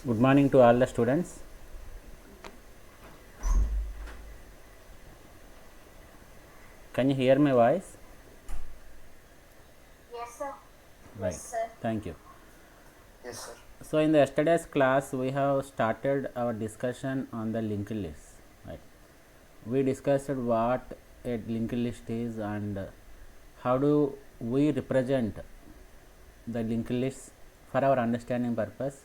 Good morning to all the students. Can you hear my voice? Yes, sir. Right. Yes, sir. Thank you. Yes, sir. So in the yesterday's class, we have started our discussion on the linked list. Right. We discussed what a linked list is and how do we represent the linked list for our understanding purpose,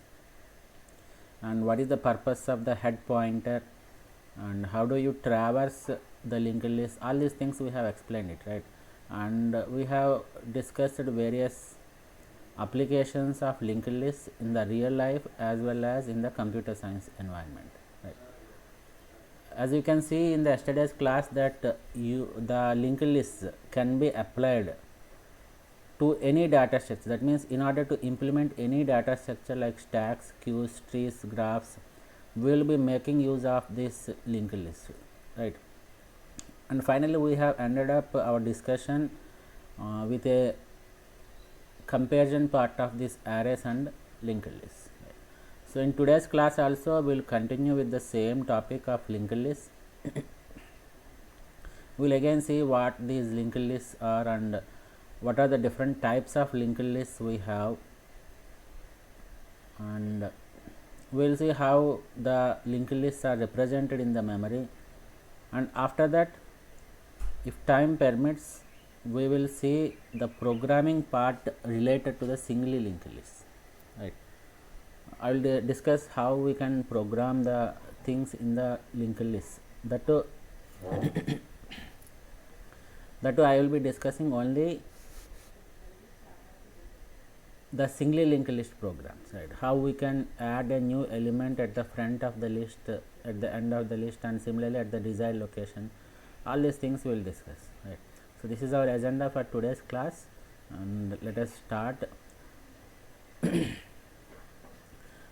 and what is the purpose of the head pointer, and how do you traverse the linked list. All these things we have explained it, right? And we have discussed various applications of linked lists in the real life as well as in the computer science environment, right? As you can see in the yesterday's class that the linked lists can be applied to any data structure. That means in order to implement any data structure like stacks, queues, trees, graphs, we will be making use of this linked list, right? And finally we have ended up our discussion with a comparison part of this arrays and linked lists. So in today's class also we will continue with the same topic of linked lists. We will again see what these linked lists are and what are the different types of linked lists we have, and we will see how the linked lists are represented in the memory, and after that, if time permits, we will see the programming part related to the singly linked list, right? I will discuss how we can program the things in the linked list. That too I will be discussing only the singly linked list programs, right? How we can add a new element at the front of the list, at the end of the list, and similarly at the desired location. All these things we will discuss, right? So this is our agenda for today's class, and let us start.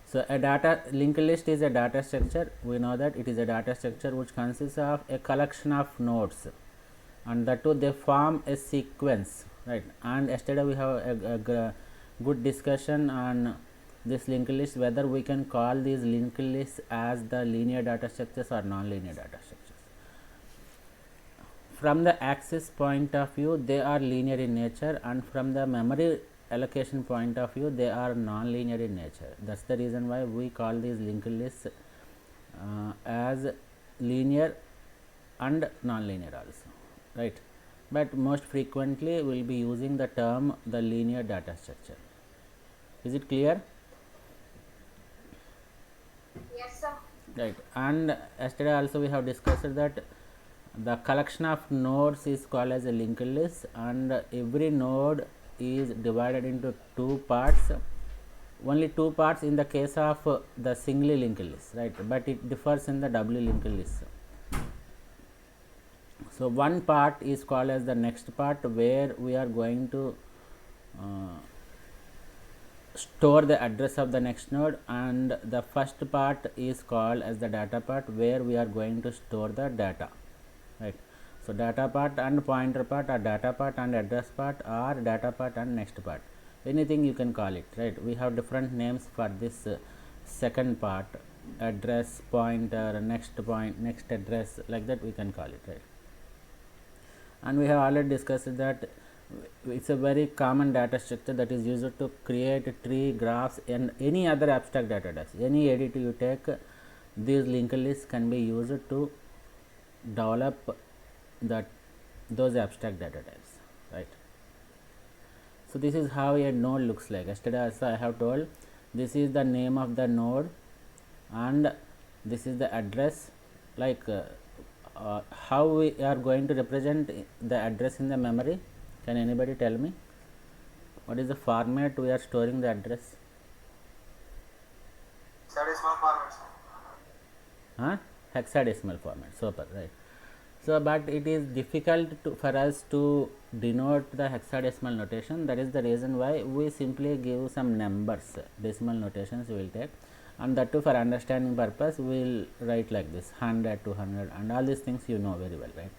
So a data linked list is a data structure. We know that it is a data structure which consists of a collection of nodes, and that too they form a sequence, right? And yesterday we have a good discussion on this linked list, whether we can call these linked lists as the linear data structures or non-linear data structures. From the access point of view, they are linear in nature, and from the memory allocation point of view, they are non-linear in nature. That's the reason why we call these linked lists as linear and non-linear also, right? But most frequently we will be using the term the linear data structure. Is it clear? Yes, sir. Right. And yesterday also we have discussed that the collection of nodes is called as a linked list, and every node is divided into two parts. Only two parts in the case of the singly linked list, right? But it differs in the doubly linked list. So one part is called as the next part, where we are going to store the address of the next node, and the first part is called as the data part, where we are going to store the data, right? So data part and pointer part, or data part and address part, or data part and next part, anything you can call it, right? We have different names for this second part: address, pointer, next point, next address, like that we can call it, right? And we have already discussed that it's a very common data structure that is used to create tree, graphs, and any other abstract data types. Any edit you take, these linked lists can be used to develop those abstract data types, right? So this is how a node looks like. Yesterday also I have told this is the name of the node and this is the address. Like how we are going to represent the address in the memory? Can anybody tell me what is the format we are storing the address? Hexadecimal format, sir. Hexadecimal format. Super, right? So but it is difficult for us to denote the hexadecimal notation. That is the reason why we simply give some numbers, decimal notations we will take, and that too for understanding purpose we will write like this: 100, 200, and all these things you know very well, right?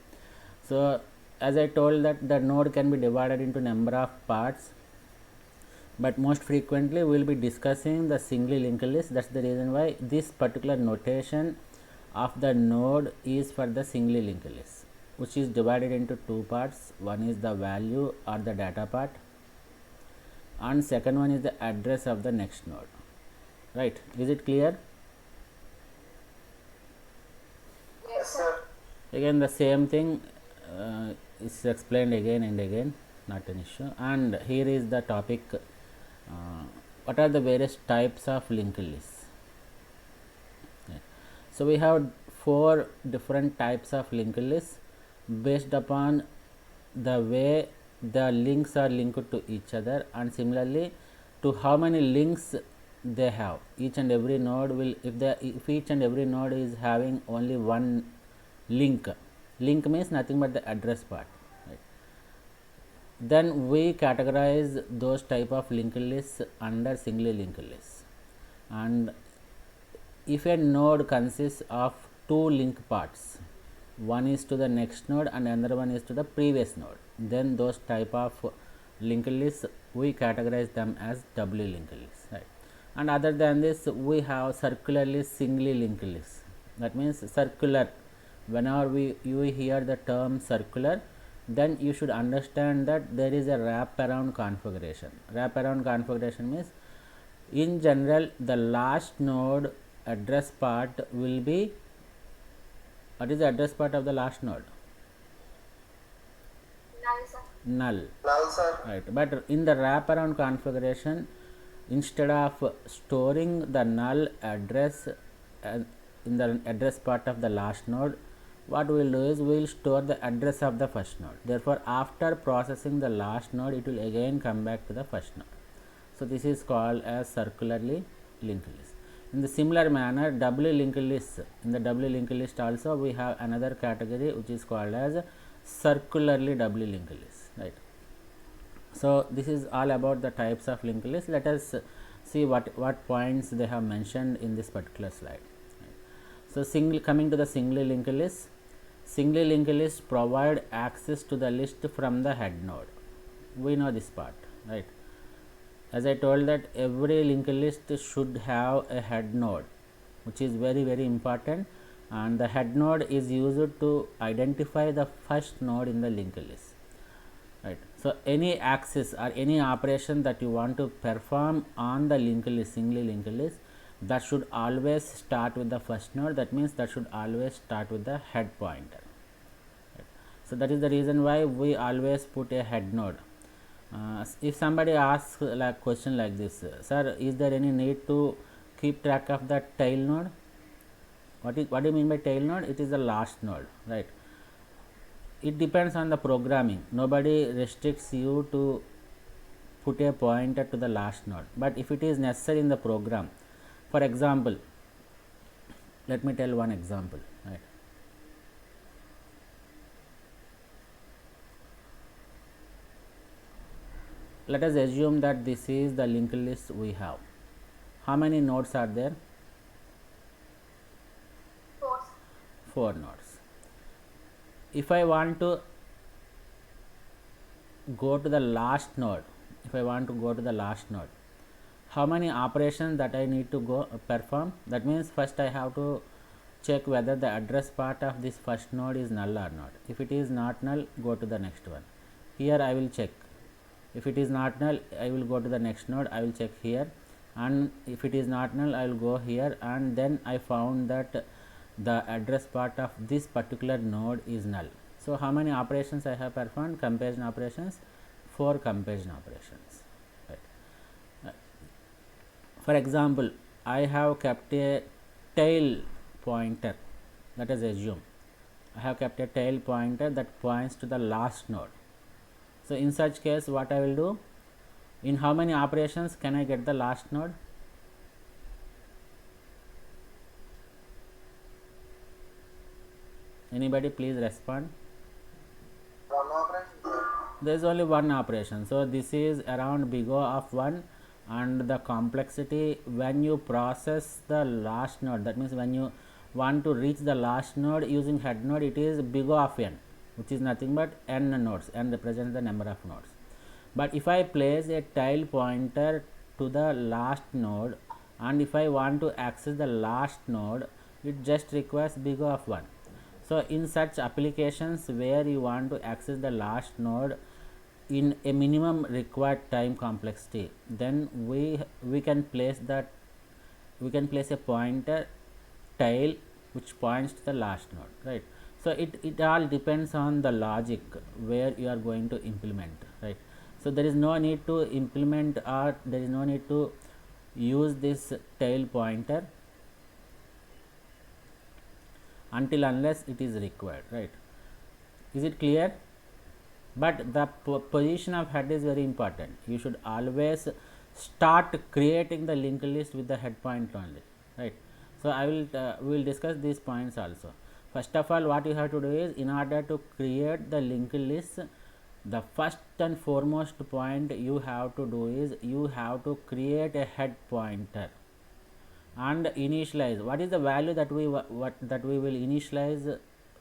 So as I told that the node can be divided into number of parts, but most frequently we will be discussing the singly linked list. That's the reason why this particular notation of the node is for the singly linked list, which is divided into two parts. One is the value or the data part, and second one is the address of the next node. Right? Is it clear? Yes, sir. Again the same thing is explained again and again, not an issue. And here is the topic, what are the various types of linked lists. So we have 4 different types of linked lists based upon the way the links are linked to each other, and similarly to how many links they have. Each and every node will, if each and every node is having only one link means nothing but the address part, right? Then we categorize those type of linked lists under singly linked lists. And if a node consists of 2 link parts, one is to the next node and another one is to the previous node, then those type of linked lists we categorize them as doubly linked lists, right? And other than this, we have circularly singly linked lists. That means circular, whenever you hear the term circular, then you should understand that there is a wraparound configuration. Wraparound configuration means, in general, the last node address part will be, what is the address part of the last node? Null, sir. Null. Null, sir. Right. But in the wraparound configuration, instead of storing the null address in the address part of the last node, what we will do is we will store the address of the first node. Therefore, after processing the last node, it will again come back to the first node. So this is called as circularly linked list. In the similar manner, doubly linked list. In the doubly linked list also we have another category which is called as circularly doubly linked list, right? So this is all about the types of linked list. Let us see what points they have mentioned in this particular slide. Right. So coming to the singly linked list. Singly linked list provide access to the list from the head node. We know this part, right? As I told that every linked list should have a head node, which is very important, and the head node is used to identify the first node in the linked list, right? So any access or any operation that you want to perform on the linked list, singly linked list, that should always start with the first node. That means that should always start with the head pointer, right? So that is the reason why we always put a head node. If somebody asks like question like this, sir, is there any need to keep track of the tail node? What do you mean by tail node? It is the last node, right? It depends on the programming. Nobody restricts you to put a pointer to the last node, but if it is necessary in the program, for example, let me tell one example, right? Let us assume that this is the linked list we have. How many nodes are there? 4. 4 nodes. If I want to go to the last node, how many operations that I need to perform? That means first I have to check whether the address part of this first node is null or not. If it is not null, go to the next one. Here I will check. If it is not null, I will go to the next node, I will check here, and if it is not null, I will go here, and then I found that the address part of this particular node is null. So how many operations I have performed? Comparison operations, 4 comparison operations, right? For example, I have kept a tail pointer. Let us assume I have kept a tail pointer that points to the last node. So in such case, what I will do, in how many operations can I get the last node? Anybody please respond. One operation. There is only one operation, so this is around big O of 1, and the complexity when you process the last node, that means when you want to reach the last node using head node, it is big O of n, which is nothing but n nodes. N represents the number of nodes. But if I place a tail pointer to the last node, and if I want to access the last node, it just requires big O of 1. So in such applications where you want to access the last node in a minimum required time complexity, then we can place a pointer tail which points to the last node, right? So it all depends on the logic where you are going to implement, right? So there is no need to implement, or there is no need to use this tail pointer until unless it is required, right? Is it clear? But the position of head is very important. You should always start creating the linked list with the head point only, right? So we will discuss these points also. First of all, what you have to do is, in order to create the linked list, the first and foremost point you have to do is, you have to create a head pointer and initialize. What is the value that we will initialize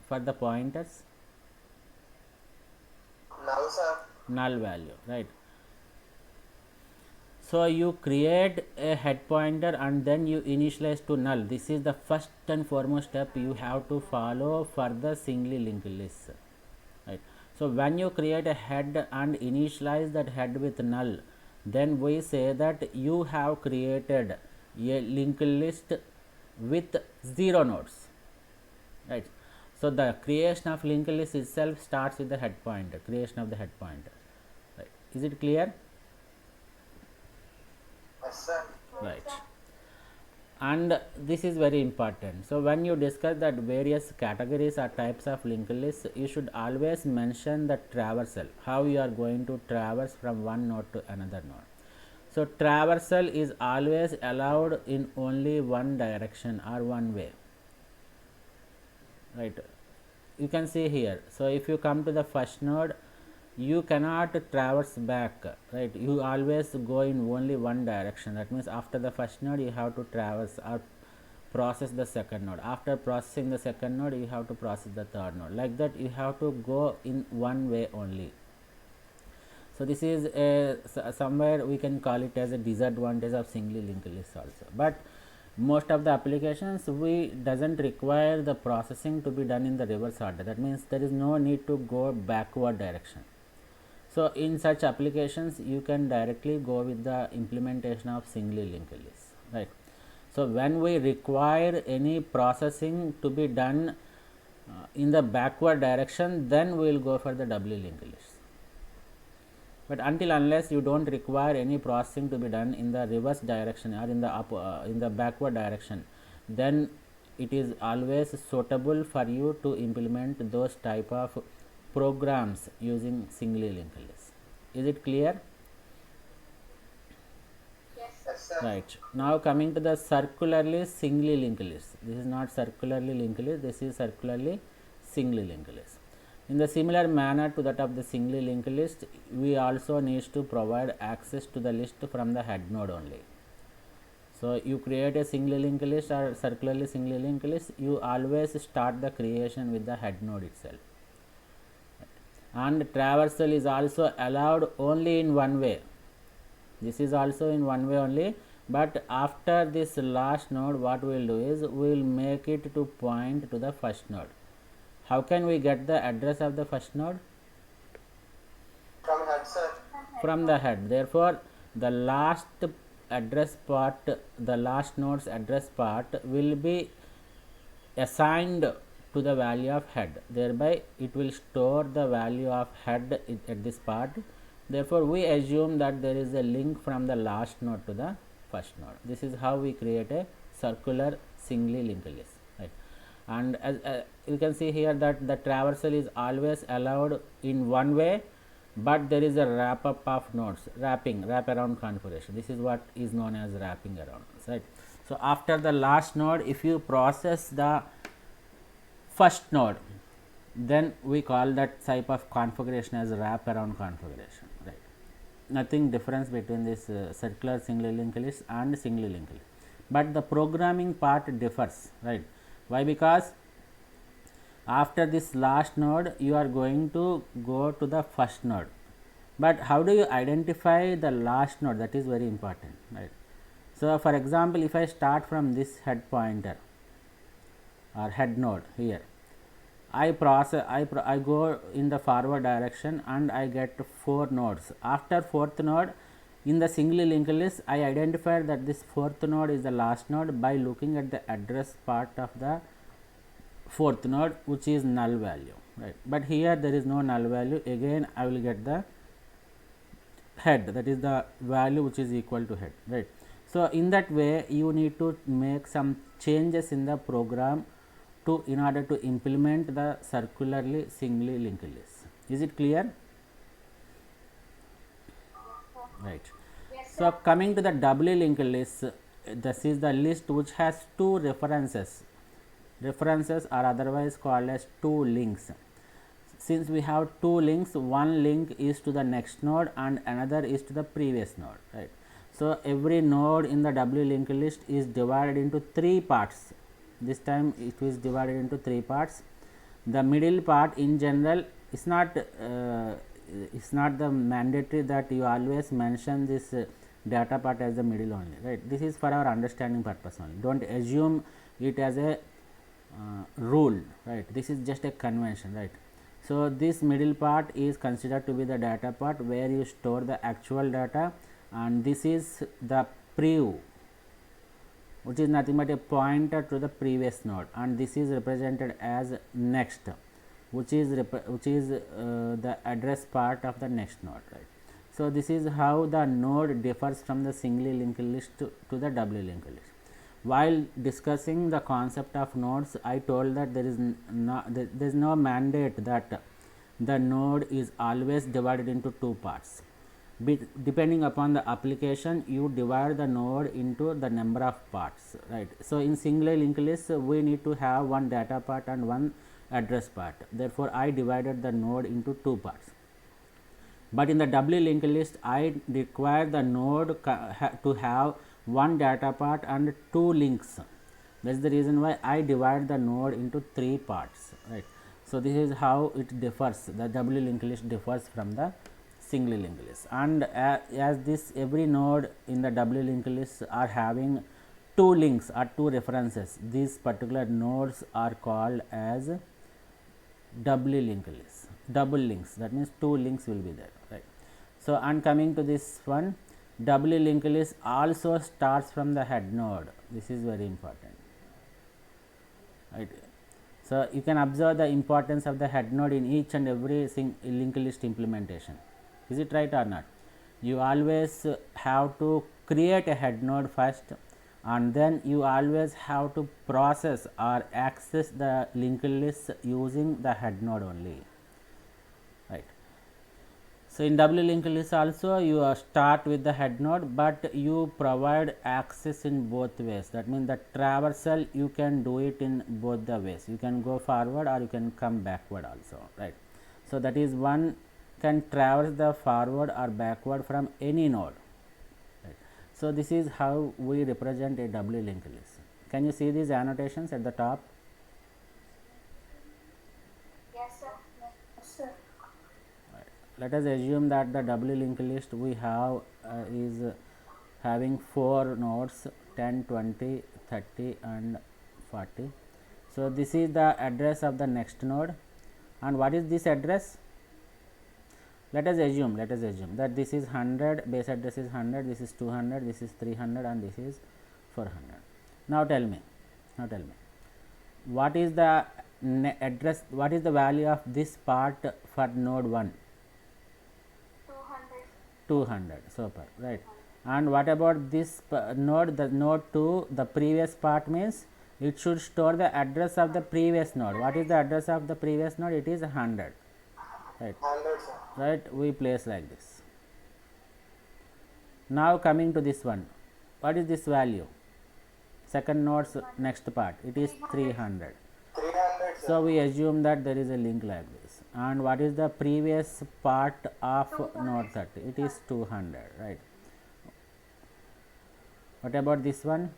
for the pointers? Null, sir. Null value, right? So you create a head pointer and then you initialize to null. This is the first and foremost step you have to follow for the singly linked list, right? So when you create a head and initialize that head with null, then we say that you have created a linked list with 0 nodes, right? So the creation of linked list itself starts with the head pointer, creation of the head pointer, right? Is it clear? Yes, sir. Right. And this is very important. So when you discuss that various categories or types of linked lists, you should always mention the traversal, how you are going to traverse from one node to another node. So traversal is always allowed in only one direction or one way, right? You can see here. So if you come to the first node, you cannot traverse back, right? You always go in only one direction. That means after the first node you have to traverse or process the second node. After processing the second node, you have to process the third node. Like that, you have to go in one way only. So this is a somewhere we can call it as a disadvantage of singly linked list also. But most of the applications, we doesn't require the processing to be done in the reverse order. That means there is no need to go backward direction. So in such applications, you can directly go with the implementation of singly linked list, right? So when we require any processing to be done in the backward direction, then we will go for the doubly linked list. But until unless you don't require any processing to be done in the reverse direction or in the backward direction, then it is always suitable for you to implement those type of programs using singly linked list. Is it clear? Yes, sir. Right. Now coming to the circularly singly linked list. This is not circularly linked list, this is circularly singly linked list. In the similar manner to that of the singly linked list, we also need to provide access to the list from the head node only. So you create a singly linked list or circularly singly linked list, you always start the creation with the head node itself. And traversal is also allowed only in one way. This is also in one way only, but after this last node, what we will do is, we will make it to point to the first node. How can we get the address of the first node? From head, sir. From the head. Therefore, the last address part, the last node's address part will be assigned to the value of head. Thereby, it will store the value of head at this part. Therefore, we assume that there is a link from the last node to the first node. This is how we create a circular singly linked list, right? And as you can see here that the traversal is always allowed in one way, but there is a wrap up of nodes, wrap around configuration. This is what is known as wrapping around, right? So after the last node, if you process the first node, then we call that type of configuration as wrap around configuration, right? Nothing difference between this circular singly linked list and singly linked list, but the programming part differs, right? Why? Because after this last node, you are going to go to the first node. But how do you identify the last node? That is very important, right? So for example, if I start from this head pointer or head node here, I go in the forward direction and I get 4 nodes. After fourth node, in the singly linked list, I identified that this fourth node is the last node by looking at the address part of the fourth node, which is null value, right? But here there is no null value. Again, I will get the head, that is the value which is equal to head, right? So in that way, you need to make some changes in the program to in order to implement the circularly singly linked list. Is it clear? Right. Yes, So sir. coming to the doubly linked list, this is the list which has two references. References are otherwise called as two links. Since we have two links, one link is to the next node and another is to the previous node, right? So every node in the doubly linked list is divided into 3 parts. This time it is divided into 3 parts. The middle part in general is not the mandatory that you always mention this data part as the middle only, right? This is for our understanding purpose only. Don't assume it as a rule, right? This is just a convention, right? So this middle part is considered to be the data part where you store the actual data, and this is the prev, which is nothing but a pointer to the previous node, and this is represented as next, which is the address part of the next node, right? So this is how the node differs from the singly linked list to the doubly linked list. While discussing the concept of nodes, I told that there is no mandate that the node is always divided into 2 parts. Depending upon the application, you divide the node into the number of parts, right? So in singly linked list, we need to have one data part and one address part. Therefore, I divided the node into 2 parts. But in the doubly linked list, I require the node to have one data part and 2 links. That is the reason why I divide the node into 3 parts, right? So this is how it differs. The doubly linked list differs from the singly linked list, and as this every node in the doubly linked list are having 2 links or 2 references, these particular nodes are called as doubly linked list. Double links, that means 2 links will be there, right? So and coming to this one, doubly linked list also starts from the head node. This is very important, right? So you can observe the importance of the head node in each and every linked list implementation. Is it right or not? You always have to create a head node first, and then you always have to process or access the linked list using the head node only, right? So in doubly linked list also you start with the head node, but you provide access in both ways. That means the traversal you can do it in both the ways. You can go forward or you can come backward also, right? So that is one can traverse the forward or backward from any node, right? So this is how we represent a doubly linked list. Can you see these annotations at the top? Yes, sir. Yes, sir. Let us assume that the doubly linked list we have is having 4 nodes, 10, 20, 30 and 40. So this is the address of the next node, and what is this address? Let us assume that this is 100, base address is 100, this is 200, this is 300 and this is 400. Now tell me, what is the address, what is the value of this part for node 1? 200. 200, super, right? And what about this node, the node 2, the previous part means it should store the address of the previous node. What is the address of the previous node? It is 100, right? 100, sir. Right, we place like this. Now coming to this one, what is this value? Second node's next part, it is 300. 300, sir. So we assume that there is a link like this. And what is the previous part of node 30? It is 200, right? What about this one?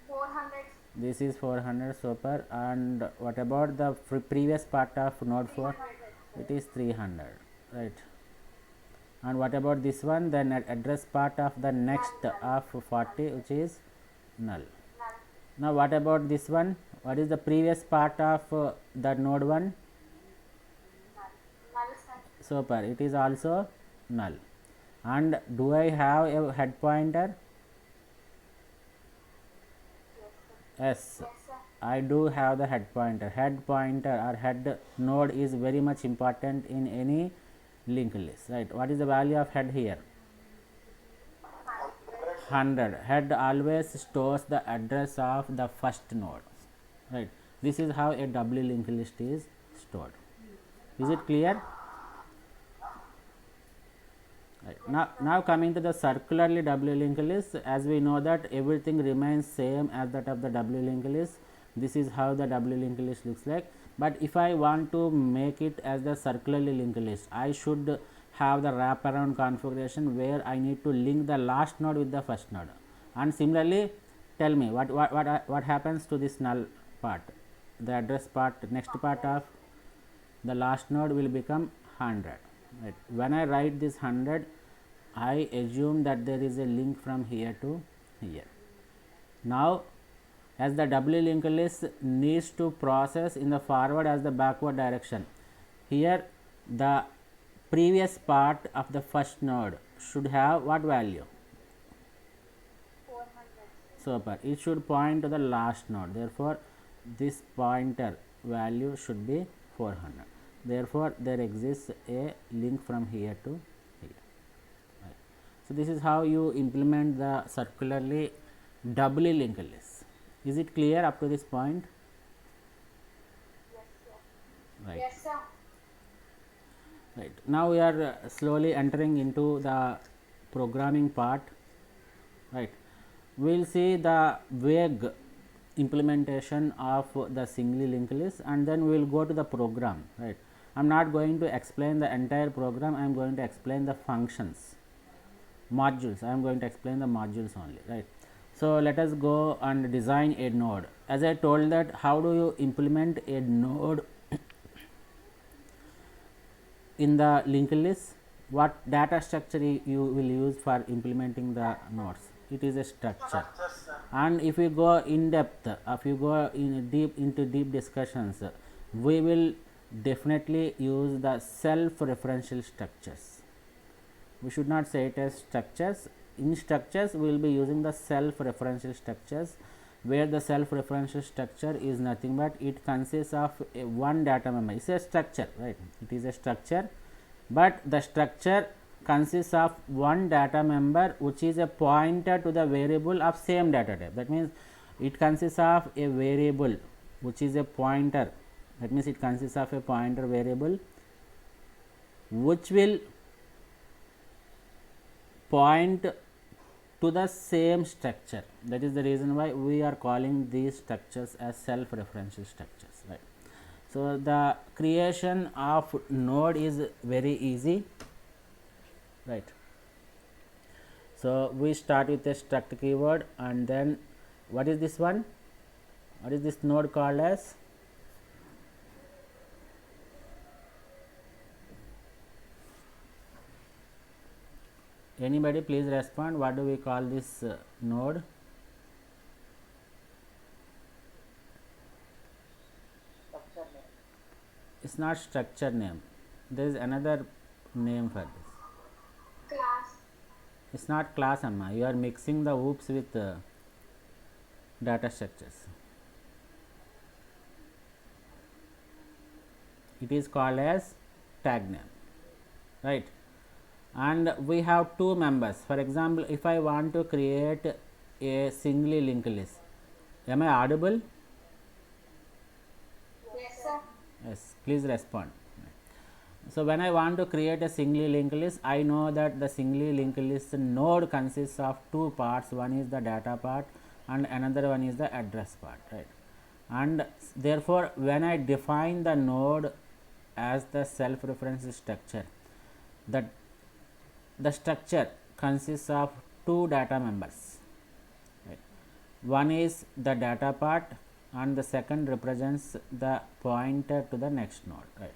400. This is 400, super. And what about the previous part of node 4? 300. It is 300, right? And what about this one? Then address part of the next of 40, which is null. Now what about this one? What is the previous part of the node 1? Null, sir. Super, it is also null. And do I have a head pointer? Yes, Yes, sir. I do have the head pointer. Head pointer or head node is very much important in any linked list, right? What is the value of head here? 100. Head always stores the address of the first node, right? This is how a doubly linked list is stored. Is it clear? Right. Now coming to the circularly doubly linked list, as we know that everything remains same as that of the doubly linked list. This is how the doubly linked list looks like. But if I want to make it as the circularly linked list, I should have the wraparound configuration where I need to link the last node with the first node. And similarly, tell me what happens to this null part? The address part, next part of the last node will become 100. Right. When I write this 100, I assume that there is a link from here to here. Now, as the doubly linked list needs to process in the forward as the backward direction, here the previous part of the first node should have what value? 400. Super. It should point to the last node. Therefore, this pointer value should be 400. Therefore, there exists a link from here to here. Right. So, this is how you implement the circularly doubly linked list. Is it clear up to this point? Yes, sir. Right. Yes, sir. Right. Now, we are slowly entering into the programming part. Right. We will see the vague implementation of the singly linked list, and then we will go to the program. Right. I am not going to explain the entire program, I am going to explain the functions, modules. I am going to explain the modules only, right. So, let us go and design a node. As I told that how do you implement a node in the linked list? What data structure you will use for implementing the nodes? It is a structure. And if you go in depth, if you go into deep discussions, we will definitely use the self-referential structures. We should not say it as structures. In structures, we will be using the self-referential structures, where the self-referential structure is nothing but it consists of one data member. It's a structure, right? It is a structure, but the structure consists of one data member which is a pointer to the variable of same data type. That means it consists of a variable which is a pointer. That means it consists of a pointer variable which will point to the same structure. That is the reason why we are calling these structures as self-referential structures, right. So, the creation of node is very easy, right. So, we start with a struct keyword, and then what is this one? What is this node called as? Anybody please respond, what do we call this node? Structure name. It's not structure name, there is another name for this. Class. It's not class, Amma. You are mixing the OOPs with data structures. It is called as tag name, right. And we have two members. For example, if I want to create a singly linked list, am I audible? Yes, sir. Yes, please respond. So, when I want to create a singly linked list, I know that the singly linked list node consists of two parts. One is the data part and another one is the address part, right. And therefore, when I define the node as the self-referential structure, the structure consists of two data members, right. One is the data part and the second represents the pointer to the next node, right.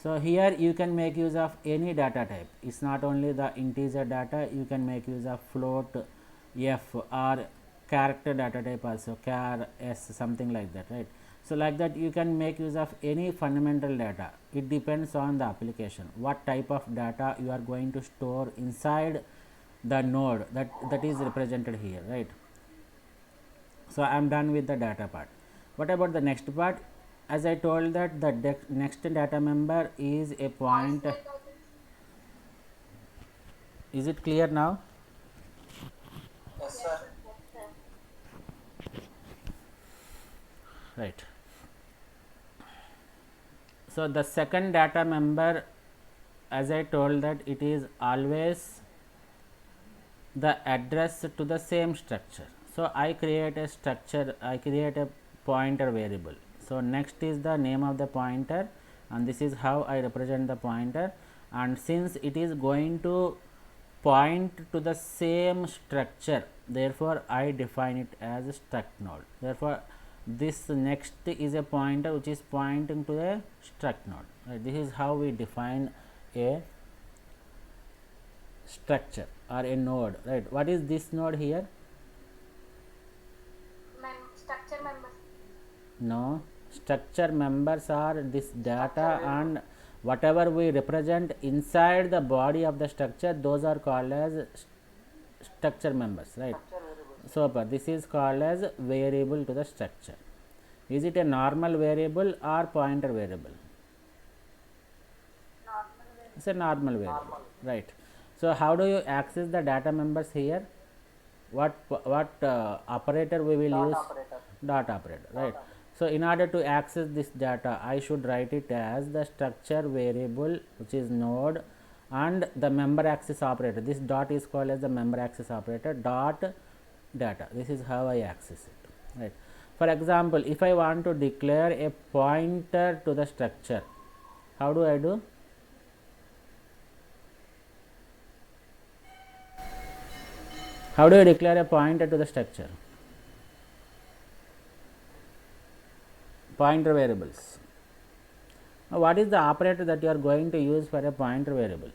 So here you can make use of any data type. It's not only the integer data, you can make use of float, f, or character data type also, char, s, something like that, right? So like that you can make use of any fundamental data. It depends on the application, what type of data you are going to store inside the node that is represented here, right? So I am done with the data part. What about the next part? As I told that the next data member is a point. Is it clear now? Yes, sir. Right. So the second data member, as I told that it is always the address to the same structure. So I create a structure, I create a pointer variable. So next is the name of the pointer, and this is how I represent the pointer. And since it is going to point to the same structure, therefore I define it as a struct node. Therefore this next is a pointer which is pointing to a struct node, right? This is how we define a structure or a node, right? What is this node here? Structure members. No, structure members are this data, and whatever we represent inside the body of the structure, those are called as structure members, right? So this is called as variable to the structure. Is it a normal variable or pointer variable? It's a normal variable, right? So how do you access the data members here? What operator we will use? Dot operator, right? So in order to access this data, I should write it as the structure variable, which is node, and the member access operator. This dot is called as the member access operator, dot data. This is how I access it, right? For example, if I want to declare a pointer to the structure, how do I do? How do you declare a pointer to the structure? Pointer variables. Now, what is the operator that you are going to use for a pointer variable?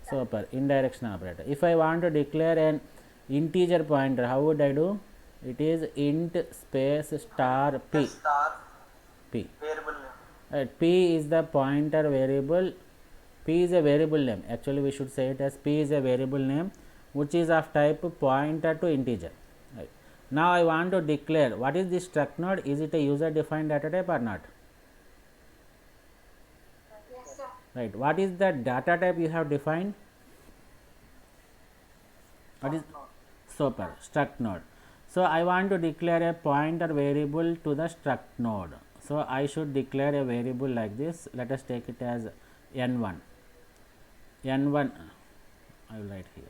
Super, indirection operator. If I want to declare an integer pointer, how would I do? It is int space star p. P. Variable name. Right, p is the pointer variable. P is a variable name. Actually, we should say it as p is a variable name, which is of type pointer to integer. Right. Now I want to declare what is this struct node. Is it a user defined data type or not? Yes, sir. Right. What is the data type you have defined? What is super struct node? So I want to declare a pointer variable to the struct node. So I should declare a variable like this. Let us take it as n1. N1, I will write here.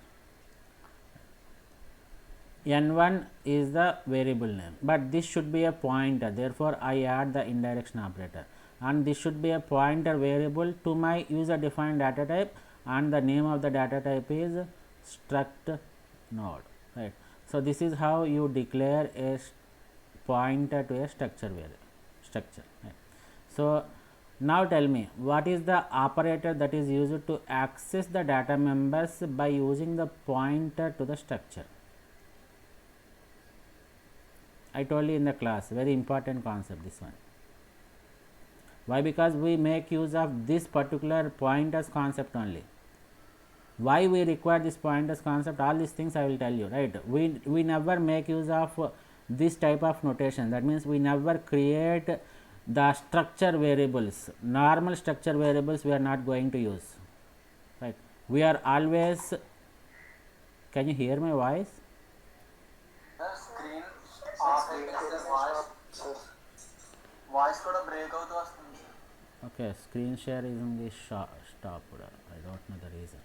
N1 is the variable name, but this should be a pointer. Therefore, I add the indirection operator, and this should be a pointer variable to my user defined data type, and the name of the data type is struct node, right? So this is how you declare a pointer to a structure structure, right? So now tell me, what is the operator that is used to access the data members by using the pointer to the structure? I told you in the class, very important concept this one. Why? Because we make use of this particular pointers concept only. Why we require this pointers concept? All these things I will tell you, right? We never make use of this type of notation. That means we never create the structure variables. Normal structure variables we are not going to use, right? We are always, can you hear my voice? Screen off చేస్తే voice కూడా break అవుతూ వస్తుంది. Okay, screen share is in the stop. I don't know the reason.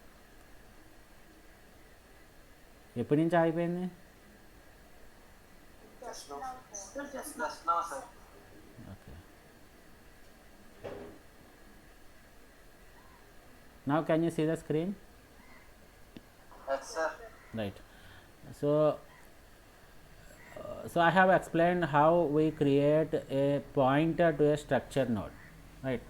ఎప్పటి నుంచి ఆగిపోయింది? Just now, sir. Okay. Now can you see the screen? Yes, sir. Right. So I have explained how we create a pointer to a structure node. right?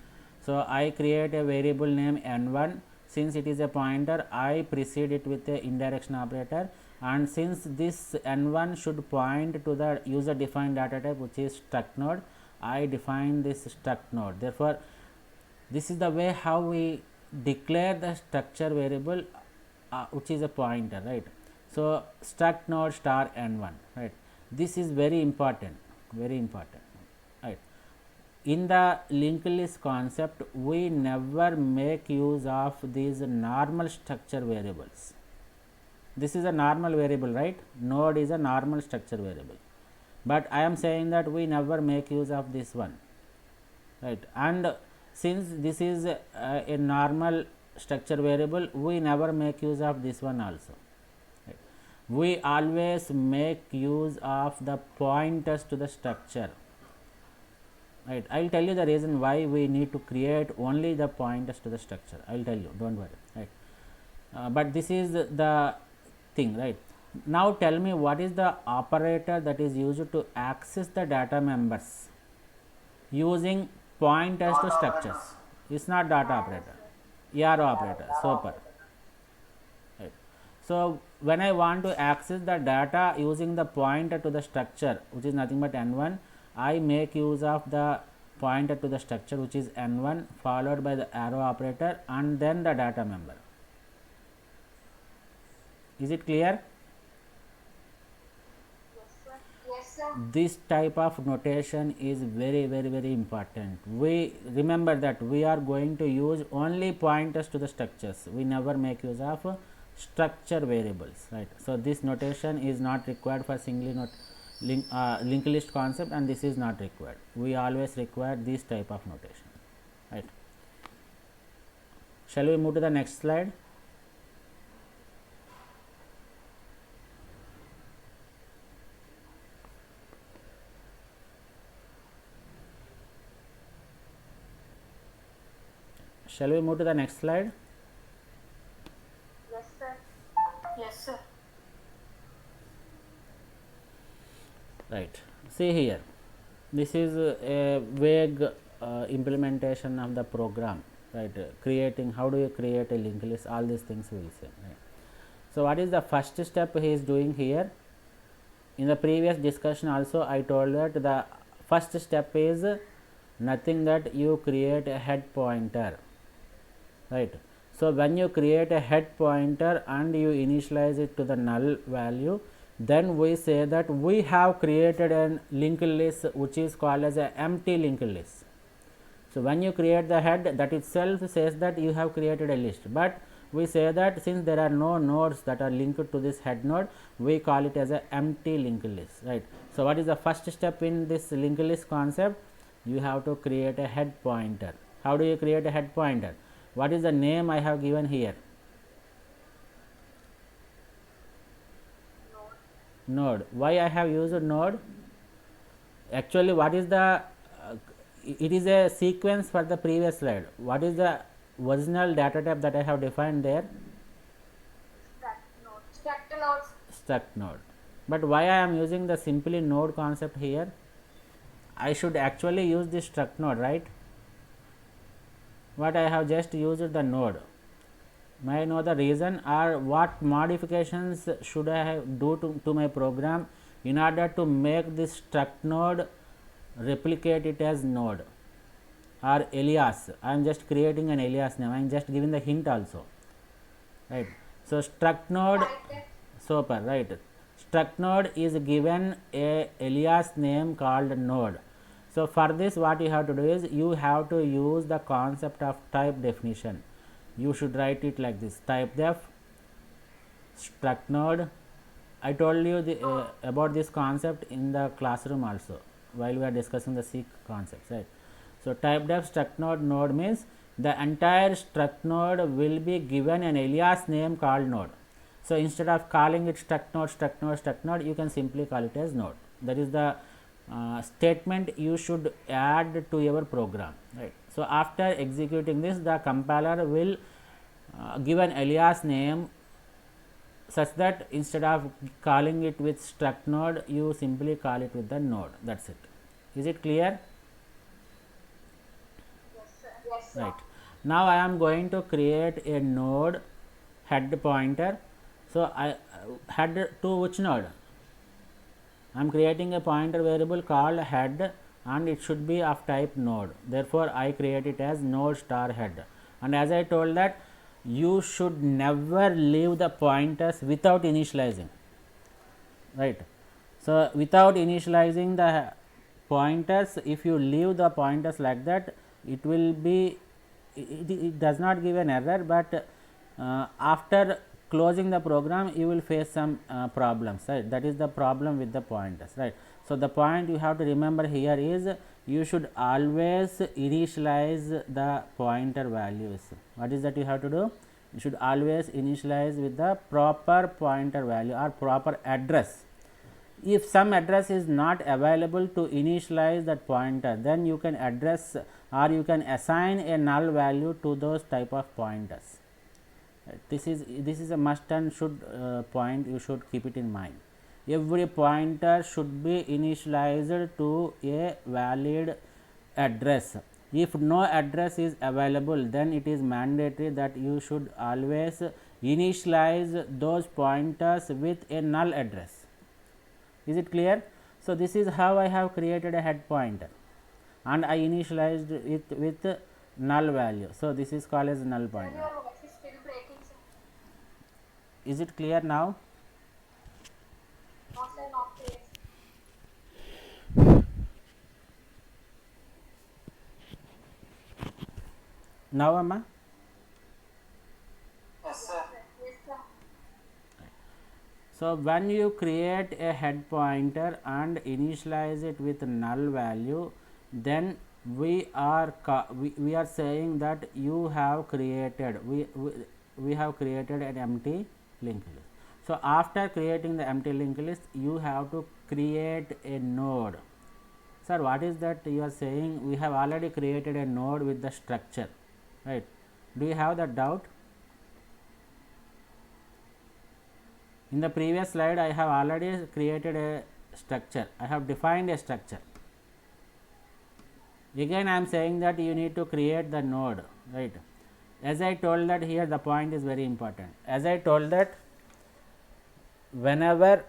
So I create a variable name n1. Since it is a pointer, I precede it with a indirection operator, and since this n1 should point to the user defined data type, which is struct node, I define this struct node. Therefore, this is the way how we declare the structure variable which is a pointer, right? So struct node star n1, right? This is very important, right? In the linked list concept, we never make use of these normal structure variables. This is a normal variable, right? Node is a normal structure variable, but I am saying that we never make use of this one, right? And since this is a normal structure variable, we never make use of this one also, right? We always make use of the pointers to the structure, right? I will tell you the reason why we need to create only the pointers to the structure. I will tell you, don't worry, right? But this is the thing, right? Now tell me, what is the operator that is used to access the data members using pointers to structures? It's not data operator, arrow operator. Super, right? So when I want to access the data using the pointer to the structure, which is nothing but n1, I make use of the pointer to the structure, which is n1, followed by the arrow operator and then the data member. Is it clear? Yes, sir. This type of notation is very important. We remember that we are going to use only pointers to the structures. We never make use of structure variables, right? So this notation is not required for singly linked list concept, and this is not required. We always require this type of notation, right? Shall we move to the next slide? Shall we move to the next slide? Yes, sir. Yes, sir. Right. See here, this is a vague implementation of the program, right? Creating, how do you create a linked list, all these things we will say, right? So what is the first step he is doing here? In the previous discussion also I told that the first step is nothing that you create a head pointer, right? So when you create a head pointer and you initialize it to the null value, then we say that we have created a linked list which is called as a empty linked list. So when you create the head, that itself says that you have created a list, but we say that since there are no nodes that are linked to this head node, we call it as a empty linked list, right? So what is the first step in this linked list concept? You have to create a head pointer. How do you create a head pointer? What is the name I have given here? Node. Why I have used node? Actually, what is the it is a sequence for the previous slide. What is the original data type that I have defined there? Struct nodes. Struct node. But why I am using the simply node concept here? I should actually use this struct node, right? But I have just used the node. May I know the reason, or what modifications should I do to my program in order to make this struct node replicate it as node or alias? I am just creating an alias name. I am just giving the hint also, right? So struct node, super, right? Struct node is given a alias name called node. So for this, what you have to do is you have to use the concept of type definition. You should write it like this: type def struct node. I told you about this concept in the classroom also while we are discussing the seek concepts, right? So type def struct node means the entire struct node will be given an alias name called node. So instead of calling it struct node, you can simply call it as node. That is the statement you should add to your program, right? So after executing this, the compiler will give an alias name such that instead of calling it with struct node, you simply call it with the node. That's it. Is it clear? Yes, Right. Now I am going to create a node head pointer. So I head to which node? I am creating a pointer variable called head, and it should be of type node. Therefore, I create it as node star head. And as I told that you should never leave the pointers without initializing, right. So without initializing the pointers, if you leave the pointers like that, it will be, it does not give an error, but after closing the program you will face some problems, right. That is the problem with the pointers, right. So the point you have to remember here is you should always initialize the pointer values. What is that you have to do? You should always initialize with the proper pointer value or proper address. If some address is not available to initialize that pointer, then you can address or you can assign a null value to those type of pointers. This is a must and should point, you should keep it in mind. Every pointer should be initialized to a valid address. If no address is available, then it is mandatory that you should always initialize those pointers with a null address. Is it clear? So this is how I have created a head pointer, and I initialized it with null value. So this is called as null pointer. Your voice is still breaking, sir. Is it clear now? No, sir, not clear. Now, Amma? Yes, sir. Yes, sir. So when you create a head pointer and initialize it with null value, then we are saying that you have created, we have created an empty linked list. So after creating the empty linked list, you have to create a node. Sir, what is that you are saying? We have already created a node with the structure, right? Do you have that doubt? In the previous slide, I have already created a structure. I have defined a structure. Again, I am saying that you need to create the node, right. As I told that here, the point is very important. As I told that whenever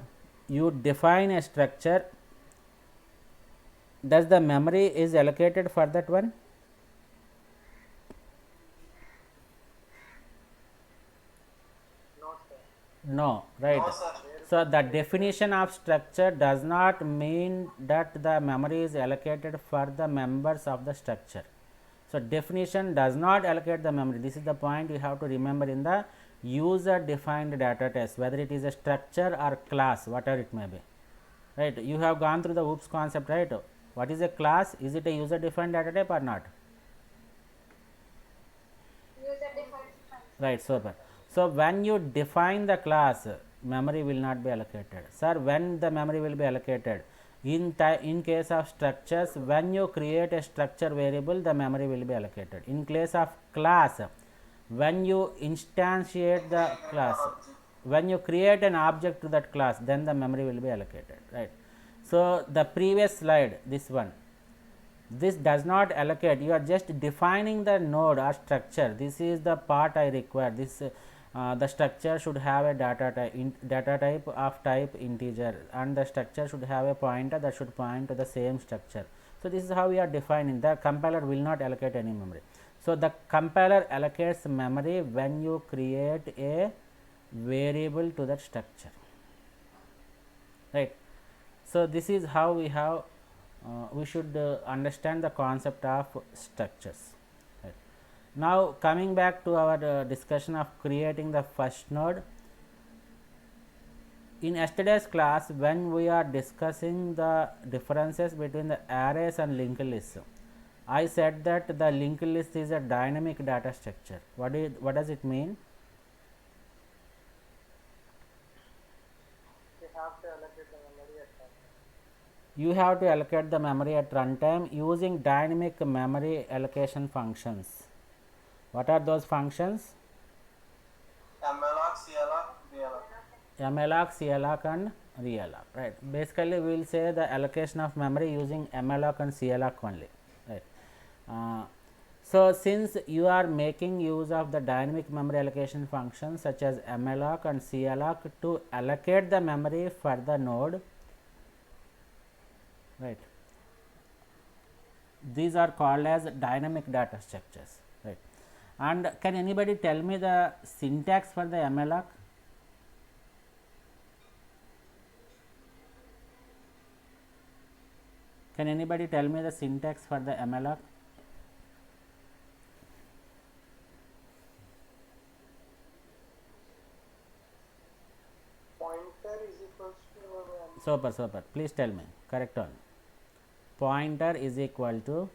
you define a structure, does the memory is allocated for that one? No, sir. No, right. No, sir. So the definition of structure does not mean that the memory is allocated for the members of the structure. So definition does not allocate the memory. This is the point you have to remember in the user defined data types, whether it is a structure or class, whatever it may be, right. You have gone through the OOPS concept, right. What is a class? Is it a user defined data type or not? User defined. Right, super. So when you define the class, memory will not be allocated. Sir, when the memory will be allocated? In case of structures, when you create a structure variable, the memory will be allocated. In case of class, when you instantiate the class, when you create an object to that class, then the memory will be allocated, right. So the previous slide, this one, this does not allocate, you are just defining the node or structure. This is the part I require. This the structure should have a data type of type integer, and the structure should have a pointer that should point to the same structure. So this is how we are defining. The compiler will not allocate any memory. So the compiler allocates memory when you create a variable to that structure, right. So this is how we have we should understand the concept of structures, right. Now coming back to our discussion of creating the first node. In yesterday's class, when we are discussing the differences between the arrays and linked lists, I said that the linked list is a dynamic data structure. What does it mean? You have to allocate the memory at runtime using dynamic memory allocation functions. What are those functions? Malloc, CLoc, realloc. Malloc, CLoc and realloc, right. Basically we will say the allocation of memory using malloc and CLoc only, right. So since you are making use of the dynamic memory allocation functions such as malloc and calloc to allocate the memory for the node, right, these are called as dynamic data structures, right. And can anybody tell me the syntax for the malloc? Can anybody tell me the syntax for the malloc? Pointer is equals to Super. Please tell me. Correct one. Pointer is equal to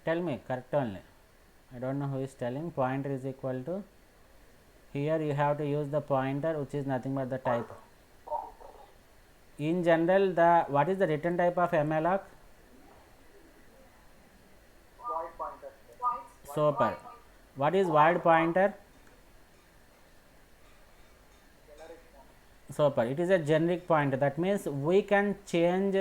tell me correct only. I don't know who is telling. Pointer is equal to, here you have to use the pointer, which is nothing but the type. In general, the what is the return type of malloc? void pointer. Voids. Super. What is void pointer? Generic one. Super. It is a generic pointer. That means we can change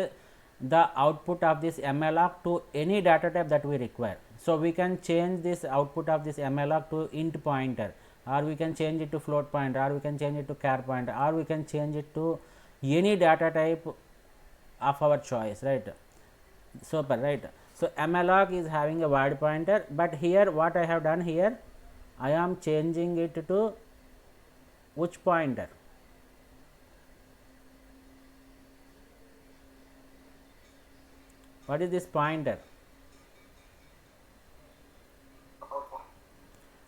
the output of this malloc to any data type that we require. So we can change this output of this malloc to int pointer, or we can change it to float pointer, or we can change it to char pointer, or we can change it to any data type of our choice, right. Super, right. So malloc is having a void pointer, but here what I have done here, I am changing it to which pointer? What is this pointer?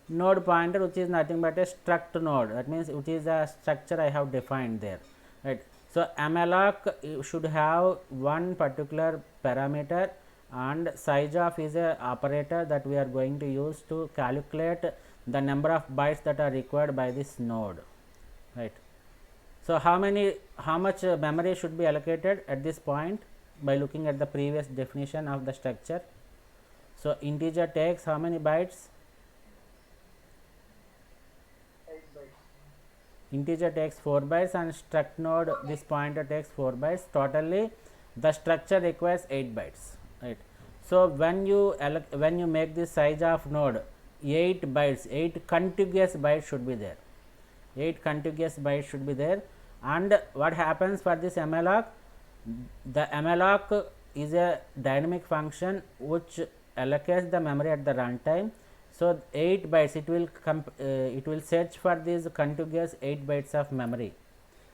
Node pointer, which is nothing but a struct node. That means which is a structure I have defined there, right. So malloc should have one particular parameter, and size of is a operator that we are going to use to calculate the number of bytes that are required by this node, right. So how much memory should be allocated at this point by looking at the previous definition of the structure? So integer takes how many bytes? 8 bytes. Integer takes 4 bytes, and struct node, this pointer takes 4 bytes. Totally the structure requires 8 bytes, right. So when you make this size of node 8 bytes, 8 contiguous bytes should be there, 8 contiguous bytes should be there. And what happens for this malloc? The malloc is a dynamic function which allocates the memory at the runtime. So 8 bytes, it will search for these contiguous 8 bytes of memory,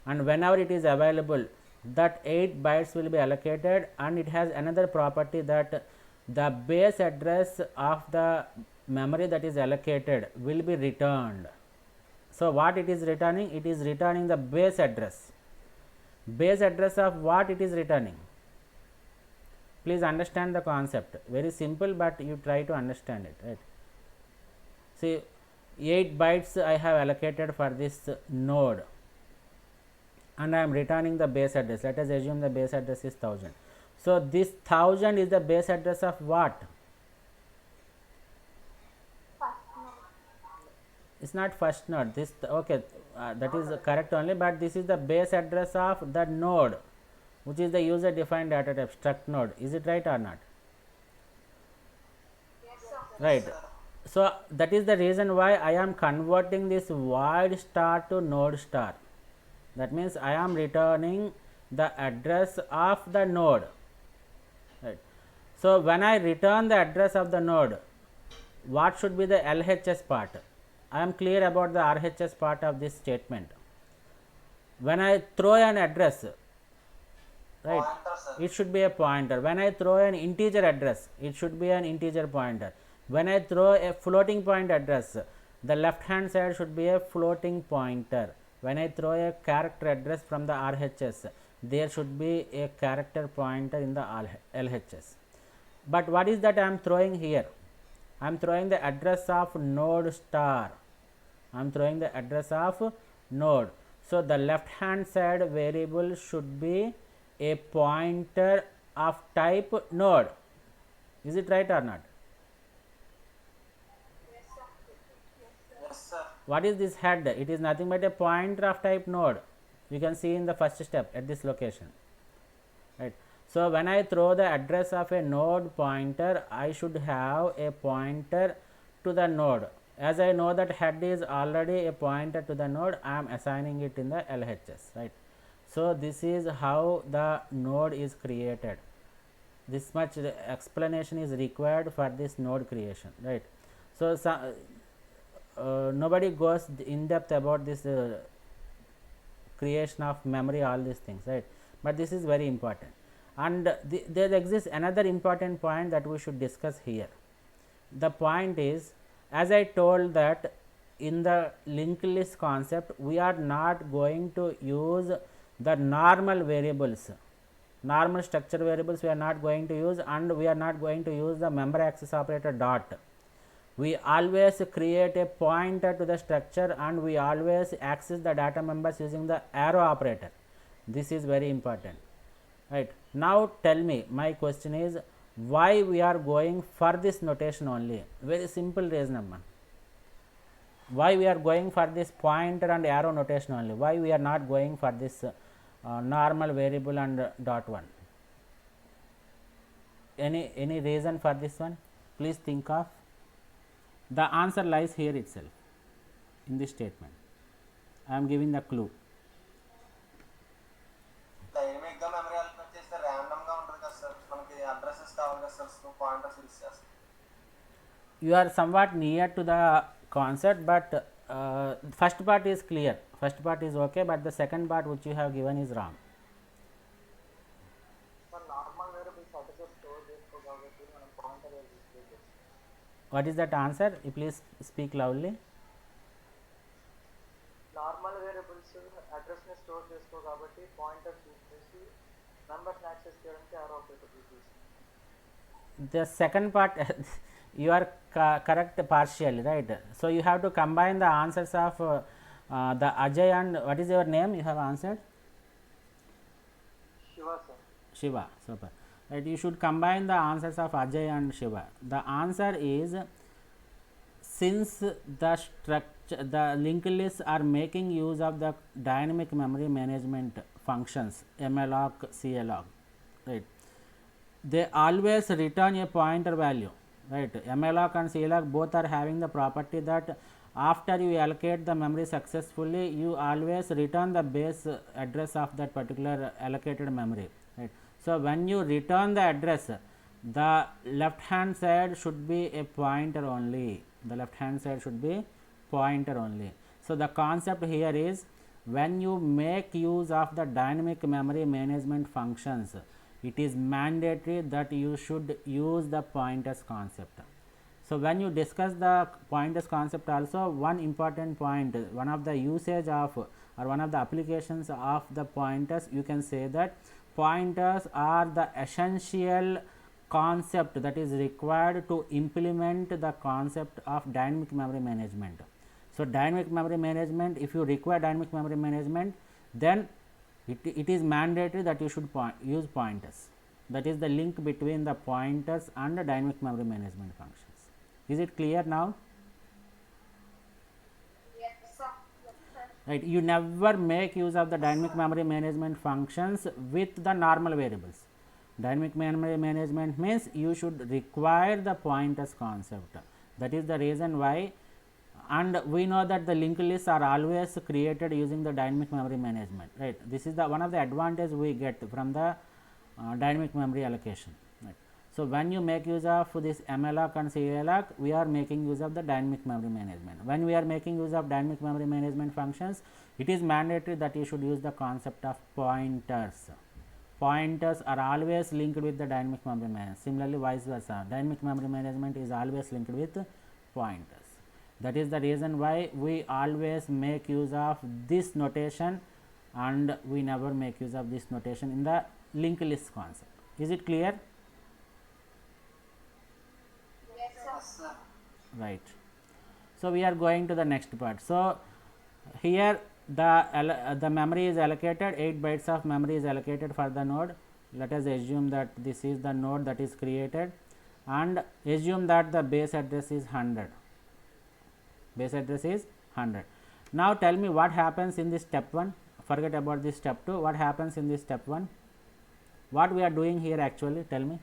and whenever it is available, that 8 bytes will be allocated. And it has another property, that the base address of the memory that is allocated will be returned. So what it is returning? It is returning the base address. Base address of what it is returning? Please understand the concept. Very simple, but you try to understand it, right. See, 8 bytes I have allocated for this node, and I am returning the base address. Let us assume the base address is 1000. So this 1000 is the base address of what? First node. It's not first node. This okay, that is correct only, but this is the base address of the node, which is the user defined data type struct node. Is it right or not? Yes, sir. Right. So that is the reason why I am converting this void star to node star. That means I am returning the address of the node, right. So when I return the address of the node, what should be the LHS part? I am clear about the RHS part of this statement. When I throw an address, right, Pointer, sir. it should be a pointer. When I throw an integer address, it should be an integer pointer. When I throw a floating point address, the left hand side should be a floating pointer. When I throw a character address from the RHS, there should be a character pointer in the LHS. But what is that I am throwing here? I am throwing the address of node star. I am throwing the address of node. So the left hand side variable should be a pointer of type node. Is it right or not? Yes, sir. Yes, sir. Yes, sir. What is this head? It is nothing but a pointer of type node. You can see in the first step at this location, right. So when I throw the address of a node pointer, I should have a pointer to the node. As I know that head is already a pointer to the node, I am assigning it in the LHS, right. So this is how the node is created. This much explanation is required for this node creation, right. So nobody goes in depth about this creation of memory, all these things, right, but this is very important. And there exists another important point that we should discuss here. The point is, as I told that in the linked list concept, we are not going to use the normal variables, normal structure variables we are not going to use, and we are not going to use the member access operator dot. We always create a pointer to the structure, and we always access the data members using the arrow operator. This is very important, right. Now tell me, my question is, why we are going for this notation only? Very simple reason, amma. Why we are going for this pointer and arrow notation only? Why we are not going for this normal variable and dot one? Any reason for this one? Please think of. The answer lies here itself in this statement. I am giving the clue. Dynamic గా memory allocate చేస్తే random గా ఉంటుంది కదా sir, మనకి addresses కావాలి కదా sir, so pointers use చేస్తాం. You are somewhat near to the concept, but first part is clear, first part is okay, but the second part which you have given is wrong. Sir normal variables address store చేసుకో కాబట్టి మనం pointer use చేస్తాం. What is that answer? You please speak loudly. Normal variables address ని store చేసుకో కాబట్టి pointers use చేసి numbers access చేయడానికి ఆరో ఆపరేటర్ యూజ్ చేస్తాం. The second part you are correct partially, right. So you have to combine the answers of the Ajay and what is your name you have answered? Shiva sir. Shiva, super, right. You should combine the answers of Ajay and Shiva. The answer is, since the structure, the linked lists are making use of the dynamic memory management functions malloc, clog, right, they always return a pointer value, right. malloc and clog both are having the property that after you allocate the memory successfully, you always return the base address of that particular allocated memory, right. So when you return the address, the left hand side should be a pointer only, the left hand side should be pointer only. So the concept here is, when you make use of the dynamic memory management functions, it is mandatory that you should use the pointers concept. So when you discuss the pointers concept also, one important point, one of the usage of or one of the applications of the pointers, you can say that pointers are the essential concept that is required to implement the concept of dynamic memory management. So dynamic memory management, if you require dynamic memory management, then it is mandatory that you should use pointers. That is the link between the pointers and the dynamic memory management functions. Is it clear now? Yes, sir. Yes, sir. Right. You never make use of the dynamic memory management functions with the normal variables. Dynamic memory management means you should require the pointers concept. That is the reason why, and we know that the linked lists are always created using the dynamic memory management, right. This is the one of the advantage we get from the dynamic memory allocation, right. So when you make use of this malloc and clog, we are making use of the dynamic memory management. When we are making use of dynamic memory management functions, it is mandatory that you should use the concept of pointers. Pointers are always linked with the dynamic memory management. Similarly, vice versa, dynamic memory management is always linked with pointers. That is the reason why we always make use of this notation, and we never make use of this notation in the linked list concept. Is it clear? Yes, sir. Yes, sir. Right. So we are going to the next part. So here the memory is allocated, 8 bytes of memory is allocated for the node. Let us assume that this is the node that is created, and assume that the base address is 100. Base address is 100. Now tell me what happens in this step 1. forget about this step 2. What happens in this step 1? What we are doing here actually, tell me.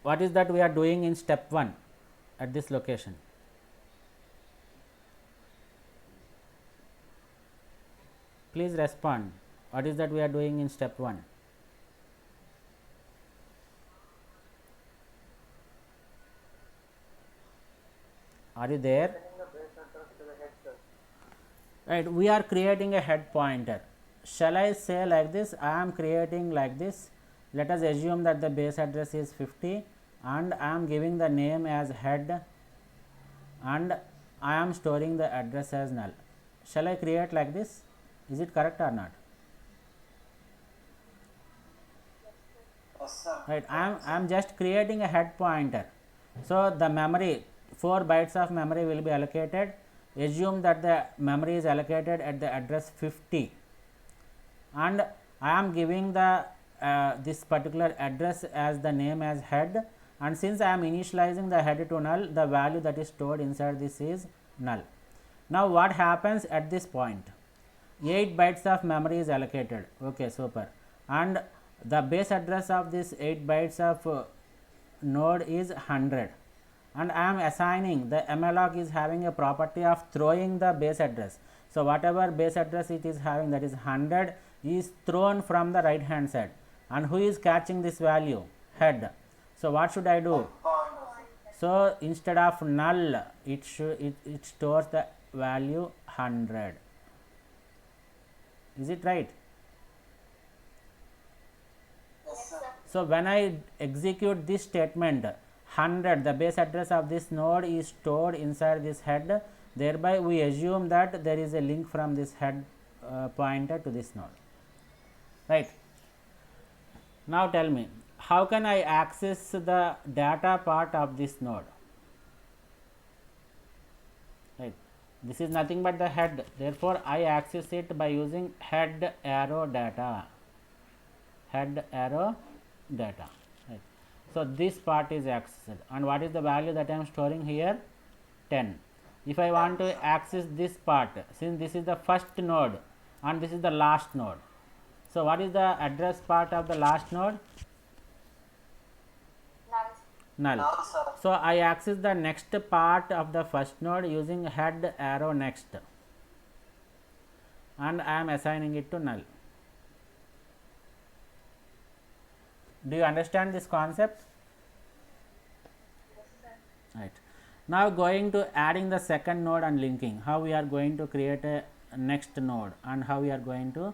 What is that we are doing in step 1 at this location? Please respond. What is that we are doing in step 1? Are you there? Setting the base address to the head, sir. Right, we are creating a head pointer. Shall I say like this? I am creating like this. Let us assume that the base address is 50 and I am giving the name as head and I am storing the address as null. Shall I create like this? Is it correct or not? Yes, sir. Right, I am just creating a head pointer. So the memory, 4 bytes of memory will be allocated. Assume that the memory is allocated at the address 50 and I am giving the this particular address as the name as head, and since I am initializing the head to null, the value that is stored inside this is null. Now what happens at this point? 8 bytes of memory is allocated. Okay, super. And the base address of this 8 bytes of node is 100, and I am assigning the malloc is having a property of throwing the base address. So whatever base address it is having, that is 100, is thrown from the right hand side, and who is catching this value? Head. So what should I do? Pointer. So instead of null, it stores the value 100. Is it right? Yes, sir. So when I execute this statement, 100, the base address of this node is stored inside this head. Thereby we assume that there is a link from this head pointer to this node. Right. Now tell me, how can I access the data part of this node? Right. This is nothing but the head. Therefore I access it by using head arrow data. Head arrow data. Right. So this part is accessed, and what is the value that I am storing here? 10. If I want to access this part, since this is the first node and this is the last node, so what is the address part of the last node? Null. Null. Null, sir. So I access the next part of the first node using head arrow next, and I am assigning it to null. Do you understand this concept? Yes, sir. Right. Now going to adding the second node and linking, how we are going to create a next node and how we are going to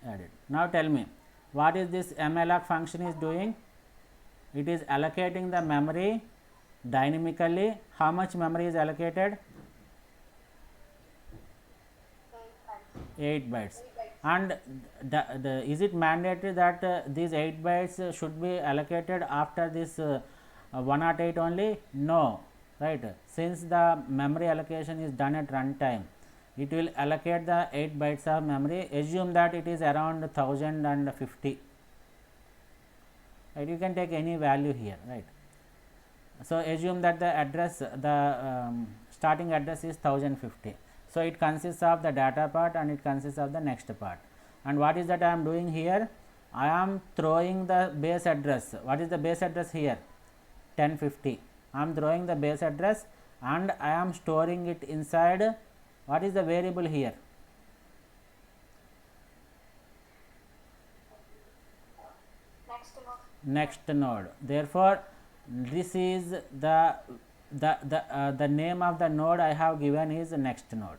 add it. Now tell me, what is this malloc function is doing? It is allocating the memory dynamically. How much memory is allocated? 8 bytes. And is it mandatory that these 8 bytes should be allocated after this 108 only? No, right. Since the memory allocation is done at runtime, it will allocate the 8 bytes of memory. Assume that it is around 1050. Right, you can take any value here, right. So assume that the address, the starting address is 1050. So it consists of the data part and it consists of the next part. And what is that I am doing here? I am throwing the base address. What is the base address here? 1050. I am throwing the base address and I am storing it inside. What is the variable here? Next node. Therefore this is the name of the node I have given is next node.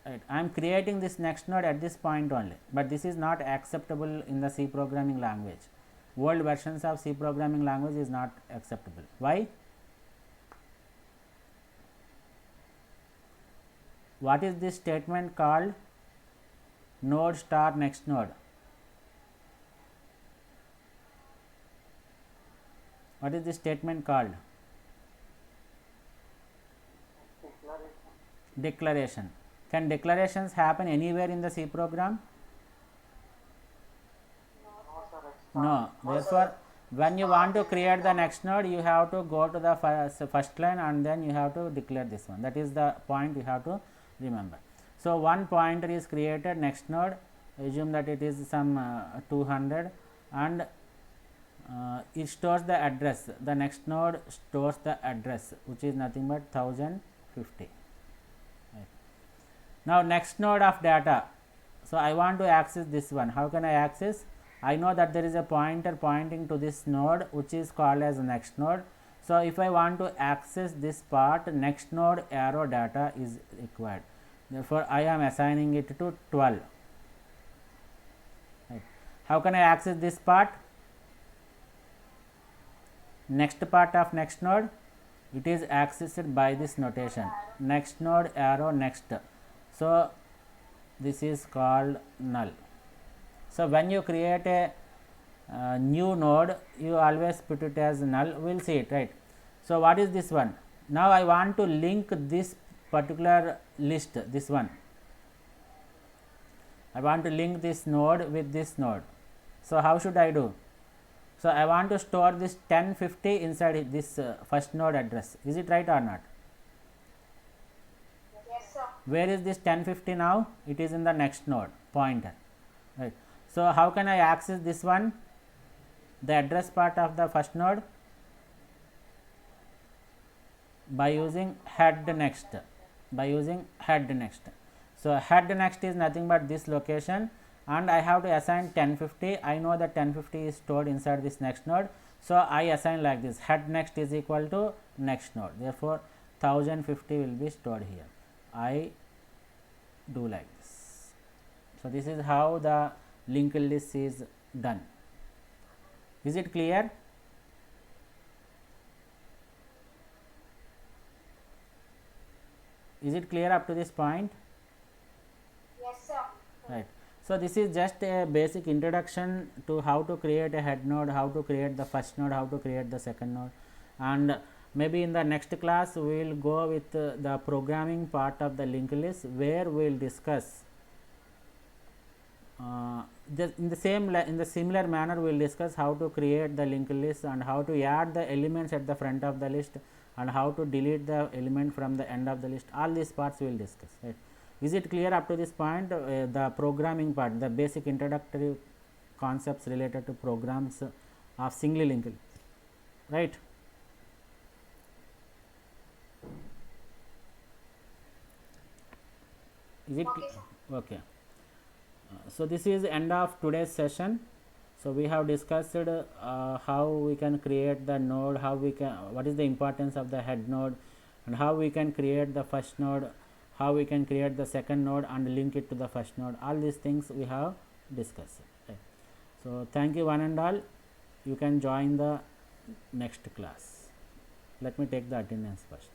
Right. I am creating this next node at this point only, but this is not acceptable in the C programming language. Old versions of C programming language is not acceptable. Why? What is this statement called? Node star next node. What is this statement called? Declaration. Can declarations happen anywhere in the C program? No, sir. No. Therefore, when you want to create the next node, you have to go to the first line and then you have to declare this one. That is the point you have to remember. So one pointer is created, next node, assume that it is some 200, and it stores the address. The next node stores the address, which is nothing but 1050. Right. Now next node of data. So I want to access this one. How can I access? I know that there is a pointer pointing to this node, which is called as next node. So if I want to access this part, next node arrow data is required. Therefore I am assigning it to 12. Right. How can I access this part? Next part of next node, it is accessed by this notation, next node arrow next. So this is called null. So when you create a new node, you always put it as null. We will see it, right. So what is this one? Now I want to link this particular list, this one. I want to link this node with this node. So how should I do? So I want to store this 1050 inside this first node address. Is it right or not? Yes, sir. Where is this 1050 now? It is in the next node pointer, right. So how can I access this one, the address part of the first node? By using head next, by using head next. So head next is nothing but this location, and I have to assign 1050. I know that 1050 is stored inside this next node. So I assign like this, head next is equal to next node. Therefore 1050 will be stored here. I do like this. So this is how the linked list is done. Is it clear? Is it clear up to this point? Yes, sir. Right. So this is just a basic introduction to how to create a head node, how to create the first node, how to create the second node, and maybe in the next class we will go with the programming part of the linked list, where we will discuss in the similar manner we will discuss how to create the linked list and how to add the elements at the front of the list and how to delete the element from the end of the list. All these parts we will discuss, right. Is it clear up to this point? The programming part, the basic introductory concepts related to programs of singly linked, right. Is it Okay, sir. okay? So this is end of today's session. So we have discussed how we can create the node, how we can, what is the importance of the head node, and how we can create the first node, how we can create the second node and link it to the first node. All these things we have discussed, right. So thank you one and all. You can join the next class. Let me take the attendance first.